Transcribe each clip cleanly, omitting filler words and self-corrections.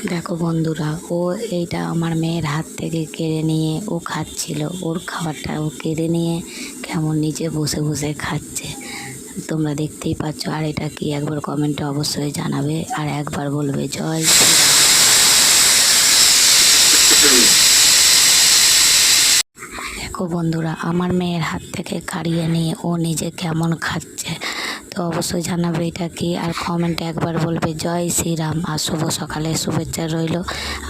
দেখো বন্ধুরা, ও এইটা আমার মেয়ের হাত থেকে কেড়ে নিয়ে ও খাচ্ছিল। ওর খাবারটা ও কেড়ে নিয়ে কেমন নিচে বসে বসে খাচ্ছে, তোমরা দেখতেই পাচ্ছ। আর এটা কি একবার কমেন্টে অবশ্যই জানাবে, আর একবার বলবে জয় শ্রীরাম। দেখো বন্ধুরা, আমার মেয়ের হাত থেকে কাড়িয়ে নিয়ে ও নিজে কেমন খাচ্ছে, তো অবশ্যই জানাবে এটা কি, আর কমেন্টে একবার বলবে জয় শ্রীরাম। আর শুভ সকালের শুভেচ্ছা রইল।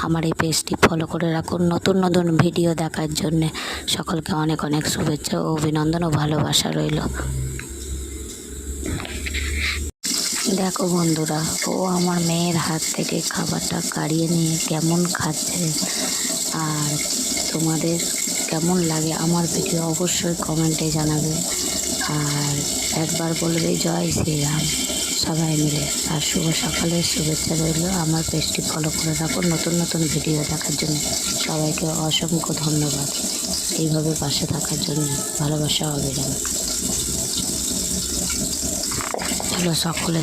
আমার এই পেজটি ফলো করে রাখুন নতুন নতুন ভিডিও দেখার জন্যে। সকলকে অনেক অনেক শুভেচ্ছা ও অভিনন্দন ও ভালোবাসা রইল। দেখো বন্ধুরা, ও আমার মেয়ের হাত থেকে খাবারটা কাড়িয়ে নিয়ে কেমন খাচ্ছে। আর তোমাদের কেমন লাগে আমার ভিডিও অবশ্যই কমেন্টে জানাবে, আর একবার বলবে জয় শ্রীরাম সবাই মিলে। আর শুভ সকালের শুভেচ্ছা রইল। আমার পেজটি ফলো করে রাখুন নতুন নতুন ভিডিও দেখার জন্য। সবাইকে অসংখ্য ধন্যবাদ এইভাবে পাশে থাকার জন্য। ভালোবাসা অবিরাম। চলো সকলে